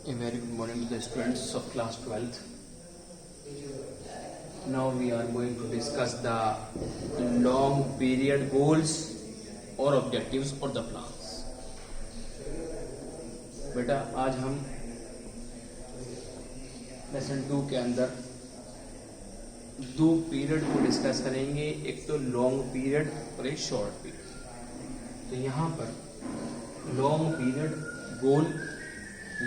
A very good morning to the students of class 12th. Now we are going to discuss the long period goals or objectives or the plans. बेटा आज हम lesson 2 के अंदर दो period को discuss करेंगे, एक तो लॉन्ग पीरियड और एक शॉर्ट पीरियड। तो यहाँ पर लॉन्ग पीरियड गोल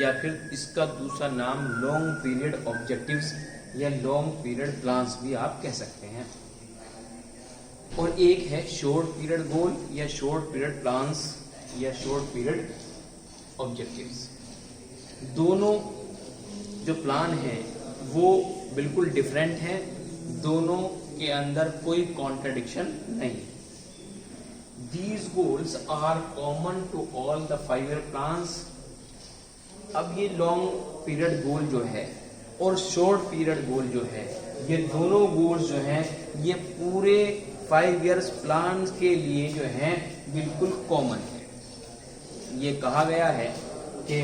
या फिर इसका दूसरा नाम लॉन्ग पीरियड ऑब्जेक्टिव्स या लॉन्ग पीरियड प्लान्स भी आप कह सकते हैं, और एक है शॉर्ट पीरियड गोल या शॉर्ट पीरियड प्लान्स या शॉर्ट पीरियड ऑब्जेक्टिव्स। दोनों जो प्लान है वो बिल्कुल डिफरेंट है, दोनों के अंदर कोई कॉन्ट्रडिक्शन नहीं। These goals are common to all the 5-year plans। अब ये लॉन्ग पीरियड गोल जो है और शॉर्ट पीरियड गोल जो है, ये दोनों गोल्स जो हैं ये पूरे 5 years प्लान के लिए जो हैं बिल्कुल कॉमन है। ये कहा गया है कि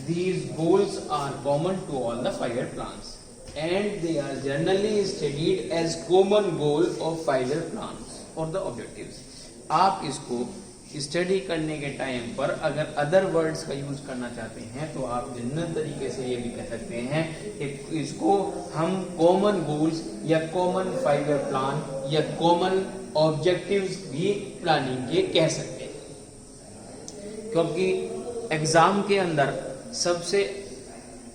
these goals are common to all the 5-year plans and they are generally studied as common goal of 5-year plans or the objectives। आप इसको स्टडी करने के टाइम पर अगर अदर वर्ड्स का यूज करना चाहते हैं तो आप जनरल तरीके से ये भी कह सकते हैं कि इसको हम कॉमन गोल्स या कॉमन 5-year प्लान या कॉमन ऑब्जेक्टिव्स भी प्लानिंग के कह सकते हैं। क्योंकि एग्जाम के अंदर सबसे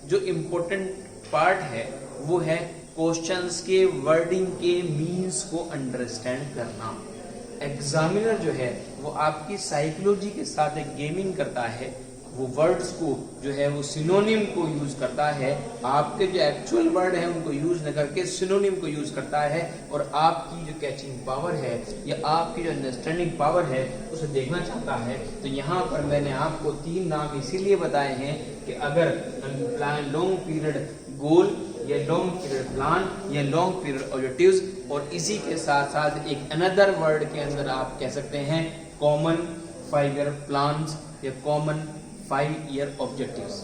जो इम्पोर्टेंट पार्ट है वो है क्वेश्चंस के वर्डिंग के मीन्स को अंडरस्टैंड करना। एग्जामिनर जो है वो आपकी साइकोलॉजी के साथ एक गेमिंग करता है, वो वर्ड्स को जो है वो सिनोनिम को यूज करता है, आपके जो एक्चुअल वर्ड है उनको यूज न करके सिनोनिम को यूज करता है, और आपकी जो कैचिंग पावर है या आपकी जो अंडरस्टैंडिंग पावर है उसे देखना चाहता है। तो यहाँ पर मैंने आपको 3 नाम इसीलिए बताए हैं कि अगर लॉन्ग पीरियड गोल या लॉन्ग पीरियड प्लान या लॉन्ग पीरियड ऑब्जेक्टिव्स, और इसी के साथ साथ एक अनदर वर्ड के अंदर आप कह सकते हैं कॉमन 5-year प्लान्स या कॉमन 5-year ऑब्जेक्टिव्स।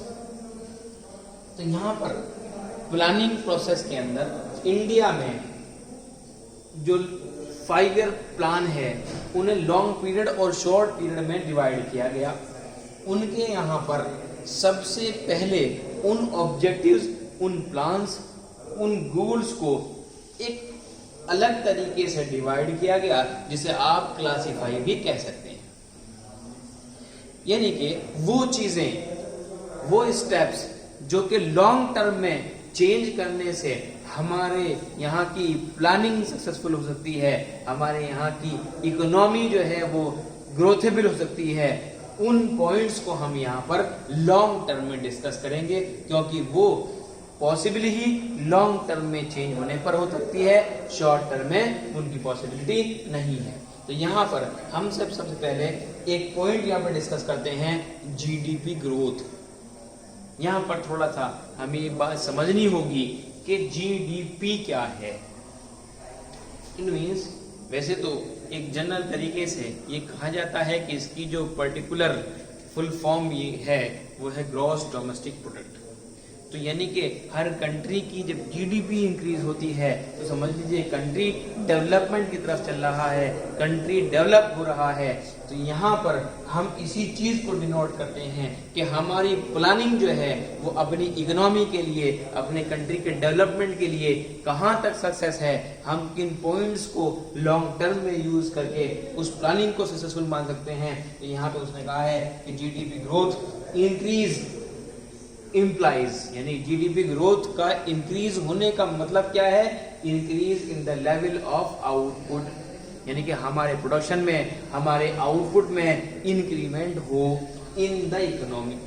तो यहाँ पर प्लानिंग प्रोसेस के अंदर इंडिया में जो 5-year प्लान है उन्हें लॉन्ग पीरियड और शॉर्ट पीरियड में डिवाइड किया गया। उनके यहाँ पर सबसे पहले उन ऑब्जेक्टिव्स, उन प्लान्स, उन गोल्स को एक अलग तरीके से डिवाइड किया गया जिसे आप क्लासिफाई भी कह सकते हैं। यानी कि वो चीजें, वो स्टेप्स जो कि लॉन्ग टर्म में चेंज करने से हमारे यहाँ की प्लानिंग सक्सेसफुल हो सकती है, हमारे यहाँ की इकोनॉमी जो है वो ग्रोथेबल हो सकती है, उन पॉइंट्स को हम यहाँ पर लॉन्ग टर्म में डिस्कस करेंगे, क्योंकि वो पॉसिबली ही लॉन्ग टर्म में चेंज होने पर हो सकती है, शॉर्ट टर्म में उनकी पॉसिबिलिटी नहीं है। तो यहाँ पर हम सबसे पहले एक पॉइंट यहाँ पर डिस्कस करते हैं, जीडीपी ग्रोथ। यहाँ पर थोड़ा सा हमें ये बात समझनी होगी कि जीडीपी क्या है। इट मीन्स वैसे तो एक जनरल तरीके से ये कहा जाता है कि इसकी जो पर्टिकुलर फुल फॉर्म ये है वो है ग्रॉस डोमेस्टिक प्रोडक्ट। तो यानी कि हर कंट्री की जब जीडीपी इंक्रीज होती है तो समझ लीजिए कंट्री डेवलपमेंट की तरफ चल रहा है, कंट्री डेवलप हो रहा है। तो यहाँ पर हम इसी चीज को डिनोट करते हैं कि हमारी प्लानिंग जो है वो अपनी इकोनॉमी के लिए, अपने कंट्री के डेवलपमेंट के लिए कहाँ तक सक्सेस है, हम किन पॉइंट्स को लॉन्ग टर्म में यूज करके उस प्लानिंग को सक्सेसफुल मान सकते हैं। तो यहाँ पे उसने कहा है कि जीडीपी ग्रोथ इंक्रीज इम्प्लाइज, यानी जीडीपी ग्रोथ का इंक्रीज होने का मतलब क्या है, increase in the level of output, यानी कि हमारे प्रोडक्शन में, हमारे आउटपुट में इंक्रीमेंट हो इन द इकोनॉमी।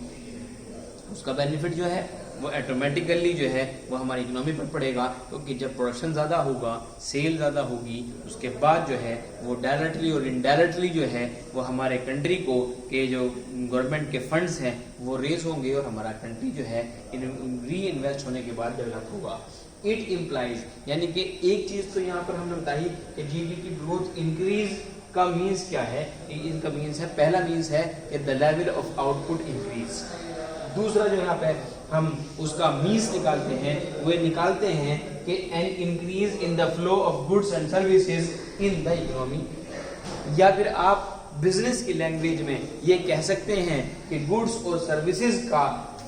उसका बेनिफिट जो है वो ऑटोमेटिकली जो है वो हमारी इकोनॉमी पर पड़ेगा, क्योंकि जब प्रोडक्शन ज़्यादा होगा, सेल ज़्यादा होगी, उसके बाद जो है वो डायरेक्टली और इनडायरेक्टली जो है वो हमारे कंट्री को के जो गवर्नमेंट के फंड्स हैं वो रेज होंगे और हमारा कंट्री जो है री इन्वेस्ट होने के बाद डेवलप होगा। इट इम्प्लाइज, यानी कि एक चीज़ तो यहाँ पर हमने बताई कि जीडीपी ग्रोथ इंक्रीज का मीन्स क्या है। इनका मीन्स है, पहला मीन्स है कि the level of output increase. दूसरा जो यहाँ पे हम उसका मीन्स निकालते हैं, वो निकालते हैं कि an increase in the flow of goods and services in the economy, या फिर आप बिजनेस की लैंग्वेज में ये कह सकते हैं कि गुड्स और सर्विसेज का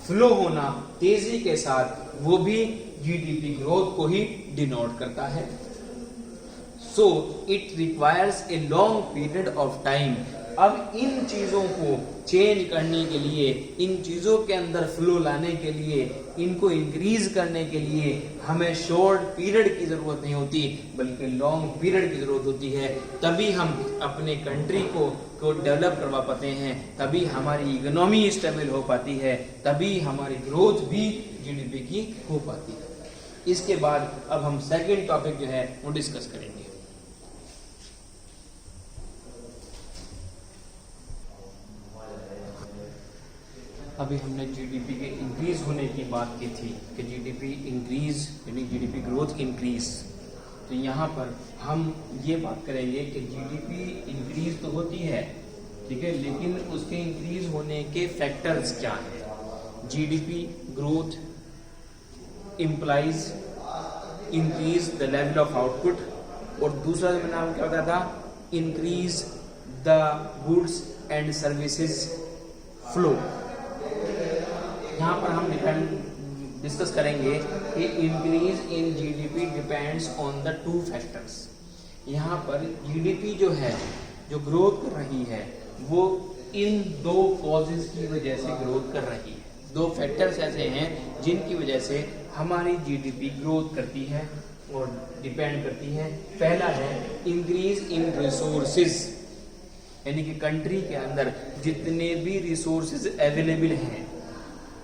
फ्लो होना तेजी के साथ, वो भी जीडीपी ग्रोथ को ही डिनोट करता है। So it requires a long period of time. अब इन चीजों को चेंज करने के लिए, इन चीजों के अंदर फ्लो लाने के लिए, इनको इंक्रीज करने के लिए हमें शॉर्ट पीरियड की जरूरत नहीं होती, बल्कि लॉन्ग पीरियड की जरूरत होती है। तभी हम अपने कंट्री को डेवलप करवा पाते हैं, तभी हमारी इकोनॉमी स्टेबल हो पाती है, तभी हमारी ग्रोथ भी जीडीपी की हो पाती है। इसके बाद अब हम सेकंड टॉपिक जो है वो डिस्कस करेंगे। अभी हमने जीडीपी के इंक्रीज होने की बात की थी कि जीडीपी इंक्रीज यानी जीडीपी ग्रोथ इंक्रीज। तो यहाँ पर हम ये बात करेंगे कि जीडीपी इंक्रीज तो होती है, ठीक है, लेकिन उसके इंक्रीज होने के फैक्टर्स क्या हैं। GDP growth implies increase the level of output, और दूसरा मैंने नाम क्या बताया था, increase the goods and services flow. यहाँ पर हम डिस्कस करेंगे कि increase in GDP depends on the two factors. यहाँ पर जीडीपी जो है, जो ग्रोथ कर रही है, वो इन दो कॉजेज की वजह से ग्रोथ कर रही है। दो फैक्टर्स ऐसे हैं जिनकी वजह से हमारी जीडीपी ग्रोथ करती है और डिपेंड करती है। पहला है इंक्रीज इन रिसोर्सेज, यानी कि कंट्री के अंदर जितने भी रिसोर्सेज अवेलेबल हैं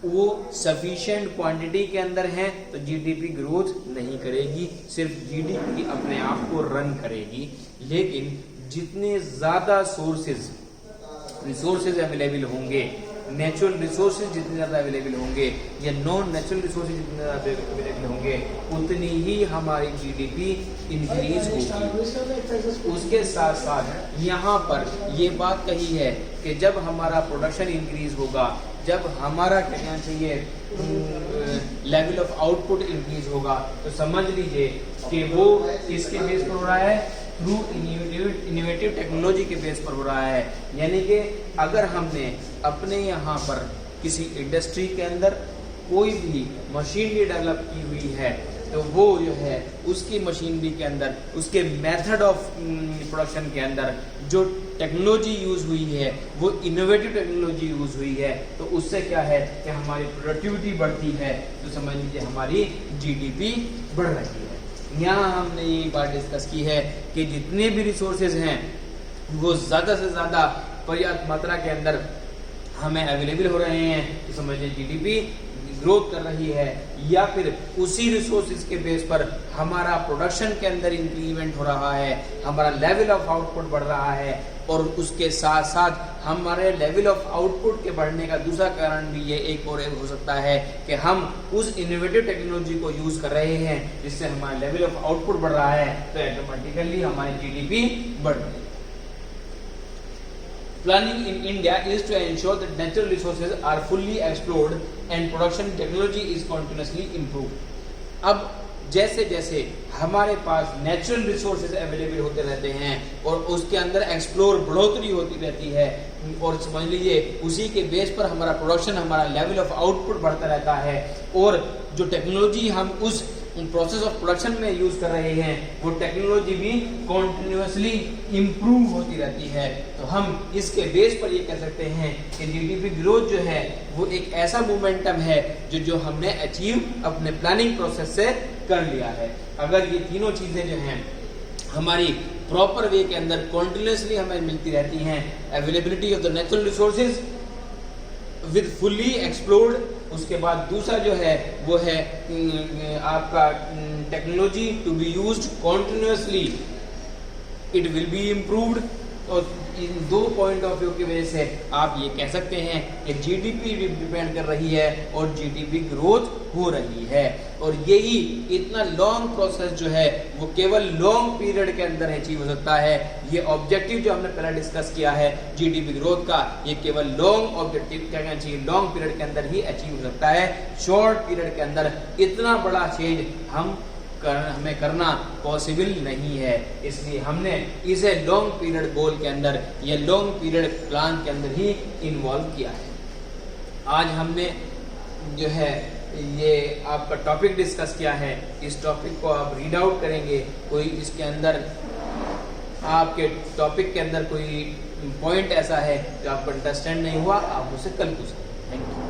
वो सफिशिएंट क्वांटिटी के अंदर हैं, तो जीडीपी ग्रोथ नहीं करेगी, सिर्फ जीडीपी अपने आप को रन करेगी। लेकिन जितने ज्यादा रिसोर्सेज अवेलेबल होंगे, नेचुरल रिसोर्सेज जितने ज्यादा अवेलेबल होंगे या नॉन नेचुरल रिसोर्सेज जितने ज्यादा अवेलेबल होंगे, उतनी ही हमारी जीडीपी इंक्रीज होगी। उसके साथ साथ यहाँ पर ये बात कही है कि जब हमारा प्रोडक्शन इंक्रीज होगा, जब हमारा क्या कहना चाहिए लेवल ऑफ आउटपुट इंक्रीज होगा, तो समझ लीजिए कि वो किसके बेस पर हो रहा है, थ्रू इनोवेटिव टेक्नोलॉजी के बेस पर हो रहा है। यानी कि अगर हमने अपने यहाँ पर किसी इंडस्ट्री के अंदर कोई भी मशीनरी डेवलप की हुई है, तो वो जो है उसकी मशीनरी के अंदर, उसके मेथड ऑफ प्रोडक्शन के अंदर जो टेक्नोलॉजी यूज हुई है, वो इनोवेटिव टेक्नोलॉजी यूज हुई है, तो उससे क्या है कि हमारी प्रोडक्टिविटी बढ़ती है, तो समझ लीजिए हमारी जीडीपी बढ़ रही है। यहाँ हमने ये बात डिस्कस की है कि जितने भी रिसोर्सेज हैं वो ज़्यादा से ज़्यादा पर्याप्त मात्रा के अंदर हमें अवेलेबल हो रहे हैं, तो समझ लीजिए जीडीपी ग्रोथ कर रही है। या फिर उसी रिसोर्सेज के बेस पर हमारा प्रोडक्शन के अंदर इंक्रीमेंट हो रहा है, हमारा लेवल ऑफ आउटपुट बढ़ रहा है, और उसके साथ साथ हमारे लेवल ऑफ आउटपुट के बढ़ने का दूसरा कारण भी ये एक और हो सकता है कि हम उस इनोवेटिव टेक्नोलॉजी को यूज कर रहे हैं, जिससे हमारा लेवल ऑफ आउटपुट बढ़ रहा है, तो ऑटोमेटिकली हमारी जीडीपी बढ़ रही है। Planning in India is to ensure that natural resources are fully explored and production technology is continuously improved. अब जैसे जैसे हमारे पास नेचुरल रिसोर्सेज अवेलेबल होते रहते हैं और उसके अंदर एक्सप्लोर बढ़ोतरी होती रहती है, और समझ लीजिए उसी के बेस पर हमारा प्रोडक्शन, हमारा लेवल ऑफ आउटपुट बढ़ता रहता है, और जो टेक्नोलॉजी हम उस प्रोसेस ऑफ प्रोडक्शन में यूज कर रहे हैं, वो टेक्नोलॉजी भी कॉन्टिन्यूसली इम्प्रूव होती रहती है। तो हम इसके बेस पर ये कह सकते हैं कि जीडीपी ग्रोथ जो है वो एक ऐसा मोमेंटम है जो हमने अचीव अपने प्लानिंग प्रोसेस से कर लिया है। अगर ये तीनों चीजें जो हैं हमारी प्रॉपर वे के अंदर कॉन्टिन्यूसली हमें मिलती रहती हैं, availability of the natural resources with fully explored, उसके बाद दूसरा जो है वो है आपका technology to be used continuously, it will be improved, तो इन दो पॉइंट ऑफ व्यू की वजह से आप ये कह सकते हैं कि जीडीपी डिपेंड कर रही है और जीडीपी ग्रोथ हो रही है। और यही इतना लॉन्ग प्रोसेस जो है वो केवल लॉन्ग पीरियड के अंदर अचीव हो सकता है। ये ऑब्जेक्टिव जो हमने पहले डिस्कस किया है जीडीपी ग्रोथ का, ये केवल लॉन्ग ऑब्जेक्टिव क्या कहना चाहिए, लॉन्ग पीरियड के अंदर ही अचीव हो सकता है। शॉर्ट पीरियड के अंदर इतना बड़ा चेंज हमें करना पॉसिबल नहीं है, इसलिए हमने इसे लॉन्ग पीरियड गोल के अंदर या लॉन्ग पीरियड प्लान के अंदर ही इन्वॉल्व किया है। आज हमने जो है ये आपका टॉपिक डिस्कस किया है। इस टॉपिक को आप रीड आउट करेंगे, कोई इसके अंदर आपके टॉपिक के अंदर कोई पॉइंट ऐसा है जो आपको अंडरस्टैंड नहीं हुआ, आप मुझसे कल पूछ सकते हैं। Thank you.